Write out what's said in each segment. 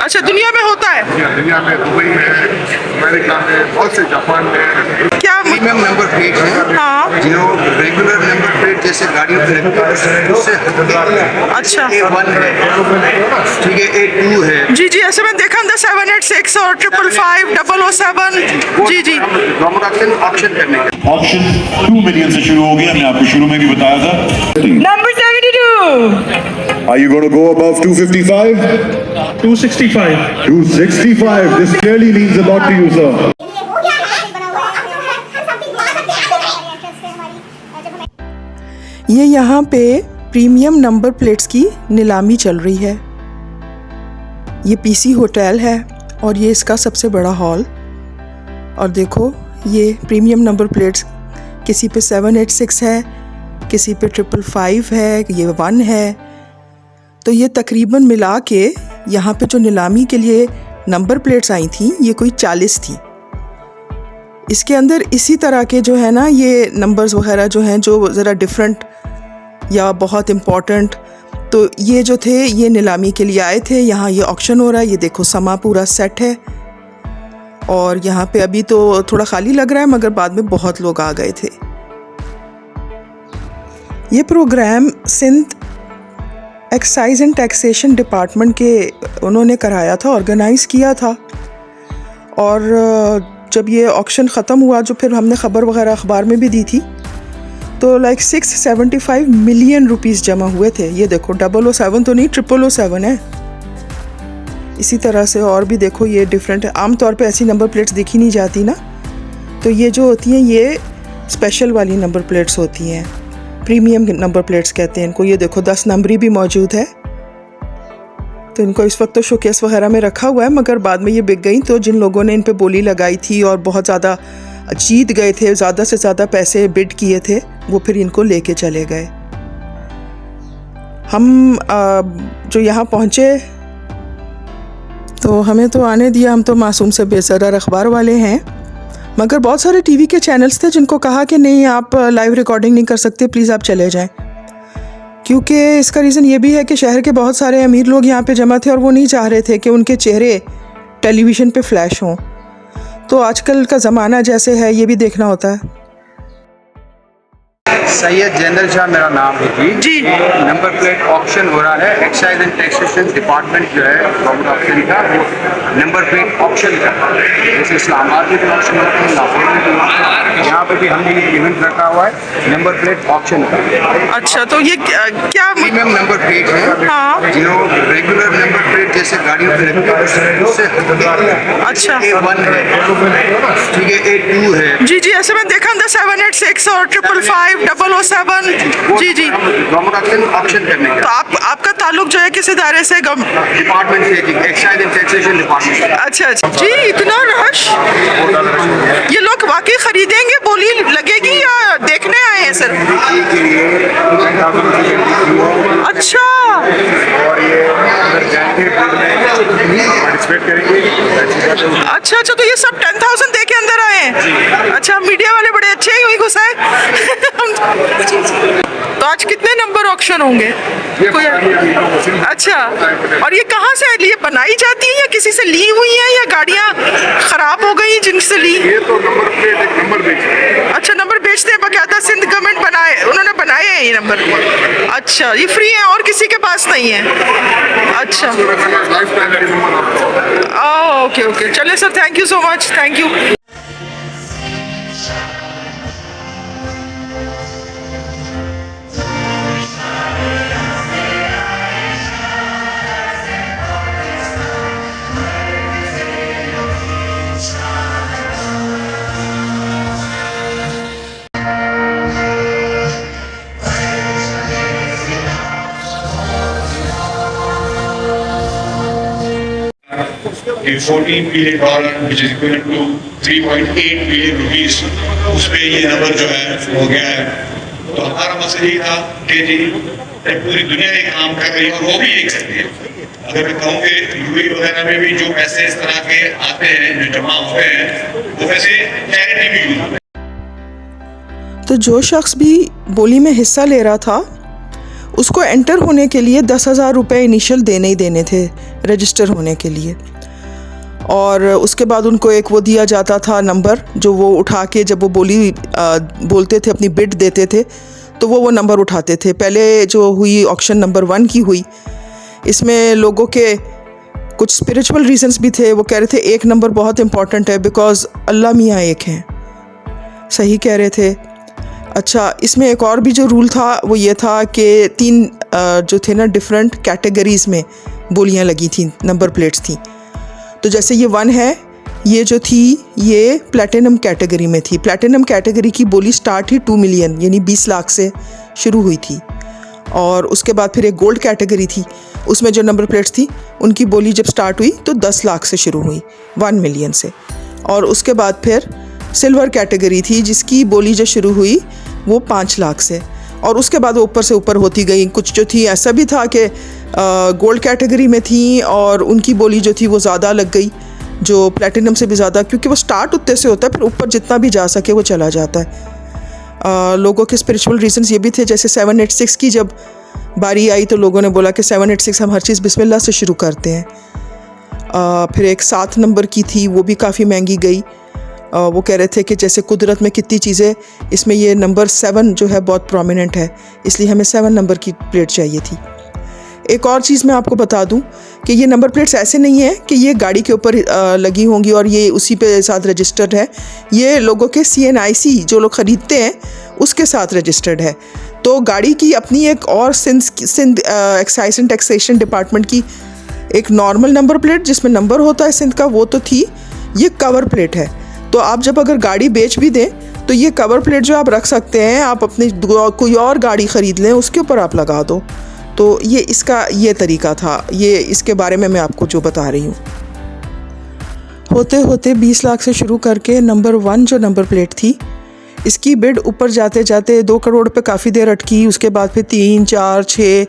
अच्छा, दुनिया में होता है? दुनिया में, दुबई में, अमेरिका में, बहुत से, जापान में। क्या? प्रीमियम नंबर प्लेट है। हाँ। जो रेगुलर नंबर प्लेट जैसे गाड़ियों पे लगती है उससे अच्छा। A1 है, ठीक है, A2 है। जी जी, ऐसे में देखा था 786 और 555 007। जी जी। गवर्नमेंट ऑप्शन करने का ऑप्शन 2 मिलियन से शुरू हो गया, मैं आपको शुरू में भी बताया था। Number 72। Are you going to go above 255? 265. 265. This clearly means a lot to you, sir. ये यहाँ पे प्रीमियम नंबर प्लेट्स की नीलामी चल रही है। ये पीसी होटल है और ये इसका सबसे बड़ा हॉल। और देखो ये प्रीमियम नंबर प्लेट्स, किसी पे 786 है, किसी पे 555 है, ये 1 है। तो ये तकरीबन मिला के यहाँ पे जो नीलामी के लिए नंबर प्लेट्स आई थी ये कोई 40 थी। इसके अंदर इसी तरह के जो है ना ये नंबर्स वगैरह जो हैं जो ज़रा डिफरेंट या बहुत इम्पॉर्टेंट, तो ये जो थे ये नीलामी के लिए आए थे। यहाँ ये ऑक्शन हो रहा है। ये देखो समा पूरा सेट है और यहाँ पे अभी तो थोड़ा खाली लग रहा है मगर बाद में बहुत लोग आ गए थे। ये programme Sindh excise and taxation department के उन्होंने कराया था, ऑर्गेनाइज़ किया था। और जब ये ऑक्शन ख़त्म हुआ, जो फिर हमने ख़बर वगैरह अखबार में भी दी थी, तो लाइक 675 मिलियन रुपीस जमा हुए थे। ये देखो 007 तो नहीं, 007 है। इसी तरह से और भी देखो ये डिफरेंट है। आम तौर पे ऐसी नंबर प्लेट्स देखी नहीं जाती ना, तो ये जो होती हैं ये स्पेशल वाली नंबर प्लेट्स होती हैं, प्रीमियम नंबर प्लेट्स कहते हैं इनको। ये देखो 10 नंबरी भी मौजूद है। तो इनको इस वक्त तो शोकेस वगैरह में रखा हुआ है मगर बाद में ये बिक गई। तो जिन लोगों ने इन पे बोली लगाई थी और बहुत ज़्यादा जीत गए थे, ज़्यादा से ज़्यादा पैसे बिड किए थे, वो फिर इनको लेके चले गए। हम जो यहाँ पहुँचे तो हमें तो आने दिया, हम तो मासूम से बेसरार अखबार वाले हैं। मगर बहुत सारे टीवी के चैनल्स थे जिनको कहा कि नहीं आप लाइव रिकॉर्डिंग नहीं कर सकते, प्लीज़ आप चले जाएं। क्योंकि इसका रीज़न ये भी है कि शहर के बहुत सारे अमीर लोग यहाँ पे जमा थे और वो नहीं चाह रहे थे कि उनके चेहरे टेलीविज़न पे फ्लैश हों। तो आजकल का ज़माना जैसे है ये भी देखना होता है। सैयद जैनल शाह मेरा नाम है जी। नंबर प्लेट ऑप्शन हो रहा है। एक्साइज एंड टैक्सेशन डिपार्टमेंट जो है गवर्नमेंट ऑप्शन का, वो नंबर प्लेट ऑप्शन का, जैसे इस्लामाबाद में भी ऑप्शन होते हैं, लाहौर में भी ऑप्शन, यहाँ पे भी हमने इवेंट रखा हुआ है नंबर प्लेट ऑप्शन का। अच्छा, तो ये क्या? प्रीमियम नंबर प्लेट है। हाँ। जो रेगुलर नंबर प्लेट जैसे गाड़ियों पे लगती है उससे अच्छा। A1 है, ठीक है, A2 है। जी जी, ऐसे में देखा था 786 और 555 007। जी जी। गवर्नमेंट ऑप्शन करने तो का आपका ताल्लुक जो है किस इदारे से? डिपार्टमेंट से, एक्साइज एंड टैक्सेशन डिपार्टमेंट। अच्छा अच्छा जी, इतना रश। ये लोग वाकई खरीदेंगे, बोली लगेगी या देखने आए हैं सर? अच्छा अच्छा अच्छा, तो ये सब 10,000 दे के अंदर आए हैं। अच्छा, मीडिया वाले बड़े अच्छे ही, वही घुसा है। तो आज कितने नंबर ऑक्शन होंगे? अच्छा, और ये कहाँ से ये बनाई जाती है या किसी से ली हुई है या गाड़ियाँ खराब हो गई जिनसे ली? ये तो नंबर प्लेट, एक नंबर बेच। अच्छा, नंबर बेचते हैं बकायदा, सिंध गवर्नमेंट उन्होंने बनाए हैं ये नंबर। अच्छा, ये फ्री है और किसी के पास नहीं है? अच्छा, ओके ओके, चलिए sir, thank you so much, thank you. a $14 billion, which is equivalent to 3.8 billion rupees, उस पे ये नंबर जो है हो गया है। तो हमारा मसला ये था कि जी पूरी दुनिया ये काम कर रही है और वो भी यही करती है। अगर मैं कहूँ कि यूएई वगैरह में भी जो पैसे इस तरह के आते हैं जो जमा होते हैं वो पैसे चैरिटी भी यूज होते हैं। तो जो शख्स भी बोली में हिस्सा ले रहा था उसको एंटर होने के लिए 10,000 रुपये इनिशियल देने ही देने थे रजिस्टर होने के लिए। और उसके बाद उनको एक वो दिया जाता था नंबर, जो वो उठा के जब वो बोलते थे, अपनी बिड देते थे, तो वो नंबर उठाते थे। पहले जो हुई ऑक्शन नंबर 1 की हुई, इसमें लोगों के कुछ स्पिरिचुअल रीजंस भी थे। वो कह रहे थे एक नंबर बहुत इम्पॉर्टेंट है बिकॉज़ अल्लाह मियाँ एक हैं। सही कह रहे थे। अच्छा, इसमें एक और भी जो रूल था वो ये था कि 3 जो थे ना डिफरेंट कैटेगरीज़ में बोलियां लगी थी, नंबर प्लेट्स थी। तो जैसे ये 1 है, ये जो थी ये प्लैटिनम कैटेगरी में थी। प्लैटिनम कैटेगरी की बोली स्टार्ट ही 2 मिलियन यानी 20 लाख से शुरू हुई थी। और उसके बाद फिर एक गोल्ड कैटेगरी थी, उसमें जो नंबर प्लेट्स थी उनकी बोली जब स्टार्ट हुई तो 10 लाख से शुरू हुई, 1 मिलियन से। और उसके बाद फिर सिल्वर कैटेगरी थी जिसकी बोली जो शुरू हुई वो 5 लाख से। और उसके बाद वो ऊपर से ऊपर होती गई। कुछ जो थी ऐसा भी था कि गोल्ड कैटेगरी में थी और उनकी बोली जो थी वो ज़्यादा लग गई, जो प्लैटिनम से भी ज़्यादा, क्योंकि वो स्टार्ट उतने से होता है, फिर ऊपर जितना भी जा सके वो चला जाता है। लोगों के स्पिरिचुअल रीजंस ये भी थे। जैसे 786 की जब बारी आई तो लोगों ने बोला कि 786 हम हर चीज़ बिस्मिल्लाह से शुरू करते हैं। फिर एक 7 नंबर की थी, वो भी काफ़ी महंगी गई। वो कह रहे थे कि जैसे कुदरत में कितनी चीज़ें, इसमें ये नंबर 7 जो है बहुत प्रोमिनेंट है, इसलिए हमें 7 नंबर की प्लेट चाहिए थी। एक और चीज़ मैं आपको बता दूं कि ये नंबर प्लेट्स ऐसे नहीं है कि ये गाड़ी के ऊपर लगी होंगी और ये उसी पे साथ रजिस्टर्ड है। ये लोगों के CNIC जो लोग ख़रीदते हैं उसके साथ रजिस्टर्ड है। तो गाड़ी की अपनी एक और Sindh excise and taxation department की एक नॉर्मल नंबर प्लेट जिसमें नंबर होता है सिंध का, वो तो थी। ये कवर प्लेट है। तो आप जब अगर गाड़ी बेच भी दें तो ये कवर प्लेट जो आप रख सकते हैं, आप अपनी कोई और गाड़ी ख़रीद लें उसके ऊपर आप लगा दो। तो ये इसका ये तरीका था। ये इसके बारे में मैं आपको जो बता रही हूँ। होते होते 20 लाख से शुरू करके नंबर 1 जो नंबर प्लेट थी, इसकी बिड ऊपर जाते जाते 2 करोड़ पे काफ़ी देर अटकी। उसके बाद फिर 3, 4, 6,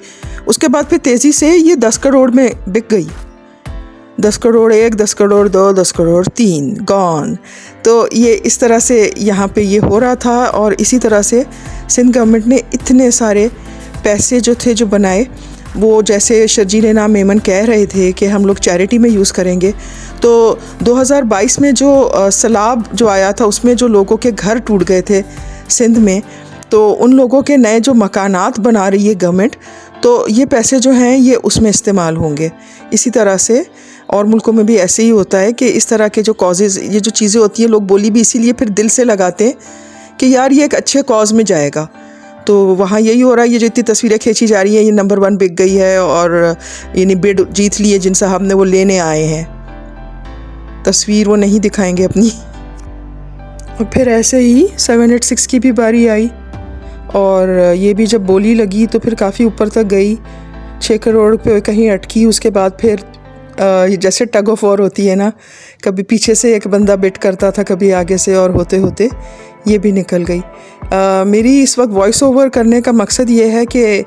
उसके बाद फिर तेज़ी से ये 10 करोड़ में बिक गई। 10 करोड़ 1, 10 करोड़ 2, 10 करोड़ 3 गॉन। तो ये इस तरह से यहाँ पे ये हो रहा था। और इसी तरह से सिंध गवर्नमेंट ने इतने सारे पैसे जो थे जो बनाए, वो जैसे शर्जील इनाम मेमन कह रहे थे कि हम लोग चैरिटी में यूज़ करेंगे। तो 2022 में जो सैलाब जो आया था उसमें जो लोगों के घर टूट गए थे सिंध में, तो उन लोगों के नए जो मकानात बना रही है गवर्नमेंट, तो ये पैसे जो हैं ये उसमें इस्तेमाल होंगे। इसी तरह से और मुल्कों में भी ऐसे ही होता है कि इस तरह के जो कॉजेज़, ये जो चीज़ें होती हैं, लोग बोली भी इसीलिए फिर दिल से लगाते हैं कि यार ये एक अच्छे कॉज में जाएगा। तो वहाँ यही हो रहा है। ये जो इतनी तस्वीरें खींची जा रही हैं, ये नंबर 1 बिक गई है और यानी बिड जीत ली है जिन साहब ने, वो लेने आए हैं। तस्वीर वो नहीं दिखाएंगे अपनी। और फिर ऐसे ही 786 की भी बारी आई और ये भी जब बोली लगी तो फिर काफ़ी ऊपर तक गई, 6 करोड़ पे कहीं अटकी। उसके बाद फिर जैसे टग ऑफ वॉर होती है ना, कभी पीछे से एक बंदा बिट करता था, कभी आगे से, और होते होते ये भी निकल गई। मेरी इस वक्त वॉइस ओवर करने का मकसद ये है कि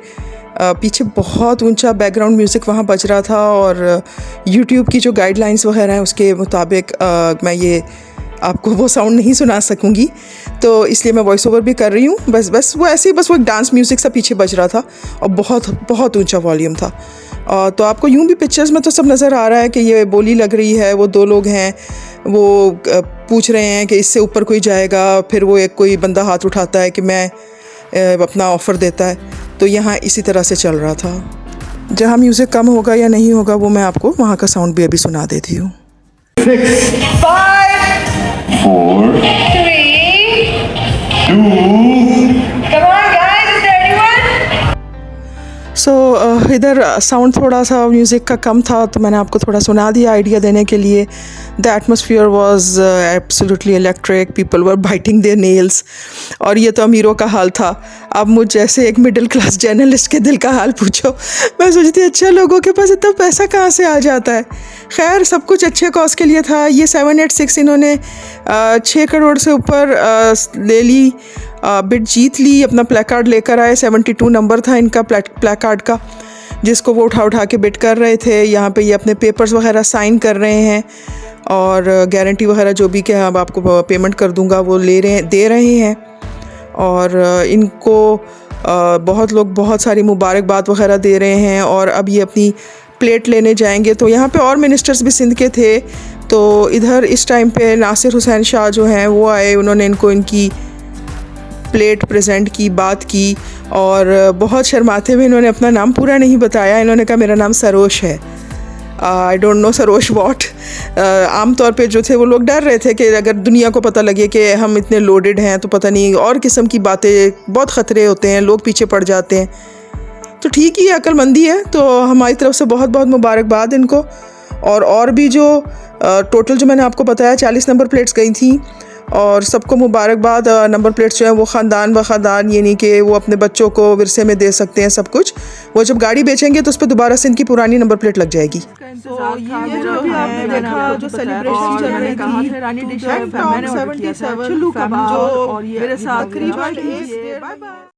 पीछे बहुत ऊंचा बैकग्राउंड म्यूज़िक वहाँ बज रहा था और यूट्यूब की जो गाइडलाइंस वगैरह हैं उसके मुताबिक मैं ये आपको वो साउंड नहीं सुना सकूँगी, तो इसलिए मैं वॉइस ओवर भी कर रही हूँ। बस वो ऐसे ही, बस वो एक डांस म्यूज़िक सा पीछे बज रहा था और बहुत बहुत ऊंचा वॉल्यूम था। तो आपको यूँ भी पिक्चर्स में तो सब नज़र आ रहा है कि ये बोली लग रही है। वो 2 लोग हैं, वो पूछ रहे हैं कि इससे ऊपर कोई जाएगा। फिर वो एक कोई बंदा हाथ उठाता है कि मैं अपना ऑफ़र देता है। तो यहाँ इसी तरह से चल रहा था। जहाँ म्यूज़िक कम होगा या नहीं होगा वो मैं आपको वहाँ का साउंड भी अभी सुना देती हूँ। 6, 5, 4, 3, 2. Come on guys, is there anyone? सो इधर साउंड थोड़ा सा म्यूज़िक का कम था तो मैंने आपको थोड़ा सुना दिया आइडिया देने के लिए। The atmosphere was absolutely electric, people were biting their nails. और ये तो अमीरों का हाल था। अब मुझ जैसे एक मिडिल क्लास जर्नलिस्ट के दिल का हाल पूछो। मैं सोचती अच्छा लोगों के पास इतना पैसा कहाँ से आ जाता है। खैर सब कुछ अच्छे कॉज के लिए था। ये 786 इन्होंने 6 करोड़ से ऊपर ले ली, बिड जीत ली, अपना प्लेकार्ड लेकर आए। 72 नंबर था इनका प्लेकार्ड का, जिसको वो उठा के बिड कर रहे थे। यहाँ पे ये अपने पेपर्स वगैरह साइन कर रहे हैं और गारंटी वगैरह जो भी कि अब आपको पेमेंट कर दूंगा वो दे रहे हैं। और इनको बहुत लोग बहुत सारी मुबारकबाद वगैरह दे रहे हैं और अब ये अपनी प्लेट लेने जाएंगे। तो यहाँ पे और मिनिस्टर्स भी सिंध के थे, तो इधर इस टाइम पे नासिर हुसैन शाह जो हैं वो आए, उन्होंने इनको इनकी प्लेट प्रेजेंट की, बात की और बहुत शर्माते हुए इन्होंने अपना नाम पूरा नहीं बताया। इन्होंने कहा मेरा नाम सरोश है। I don't know Sarosh what. आम तौर पे जो थे वो लोग डर रहे थे कि अगर दुनिया को पता लगे कि हम इतने लोडेड हैं तो पता नहीं और किस्म की बातें, बहुत ख़तरे होते हैं, लोग पीछे पड़ जाते हैं। तो ठीक ही अक्लमंदी है, तो हमारी तरफ से बहुत बहुत मुबारकबाद इनको। और भी जो टोटल जो मैंने आपको बताया 40 नंबर प्लेट्स गई थी और सबको मुबारकबाद। नंबर प्लेट्स जो है वो ख़ानदान ब ख़ानदान, यानी कि वो अपने बच्चों को विरसे में दे सकते हैं सब कुछ। वो जब गाड़ी बेचेंगे तो उस पर दोबारा से इनकी पुरानी नंबर प्लेट लग जाएगी। तो ये जो अभी आपने देखा जो सेलिब्रेशन चल रही थी, रानी डिश 77 जो मेरे साथ करीब 8 बाय बाय।